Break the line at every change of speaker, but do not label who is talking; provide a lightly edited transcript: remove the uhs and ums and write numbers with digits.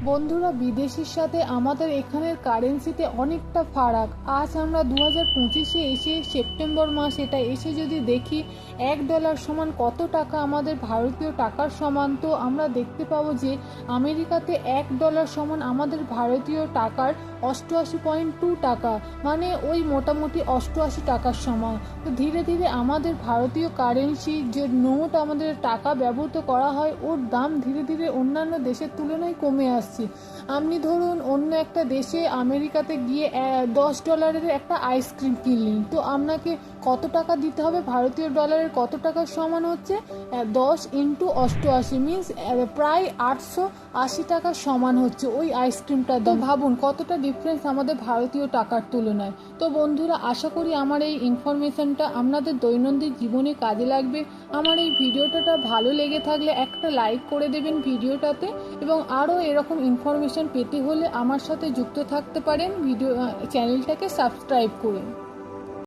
বন্ধুরা, বিদেশির সাথে আমাদের এখানের কারেন্সিতে অনেকটা ফারাক। আজ আমরা 2025-এ এসে সেপ্টেম্বর মাস এটা এসে যদি দেখি $1 সমান কত টাকা আমাদের ভারতীয় টাকার সমান, তো আমরা দেখতে পাবো যে আমেরিকাতে $1 সমান আমাদের ভারতীয় টাকার 88.2 টাকা, মানে ওই মোটামুটি 88 টাকার সমান। তো ধীরে ধীরে আমাদের ভারতীয় কারেন্সি যে নোট আমাদের টাকা ব্যবহৃত করা হয় ওর দাম ধীরে ধীরে অন্যান্য দেশের তুলনায় কমে আসছে। আপনি ধরুন অন্য একটা দেশে আমেরিকাতে গিয়ে $10 একটা আইসক্রিম কিনলেন, তো আপনাকে কত টাকা দিতে হবে? ভারতীয় ডলারের কত টাকার সমান হচ্ছে 10 × 88 মিনস প্রায় 880 টাকার সমান হচ্ছে ওই আইসক্রিমটার দাম। ভাবুন কতটা ডিফারেন্স আমাদের ভারতীয় টাকার তুলনায়। তো বন্ধুরা, আশা করি আমার এই ইনফরমেশনটা আপনাদের দৈনন্দিন জীবনে কাজে লাগবে। আমার এই ভিডিওটা ভালো লেগে থাকলে একটা লাইক করে দেবেন ভিডিওটাতে, এবং আরও এরকম ইনফরমেশন পেতে হলে আমার সাথে যুক্ত থাকতে পারেন চ্যানেলটাকে সাবস্ক্রাইব করে।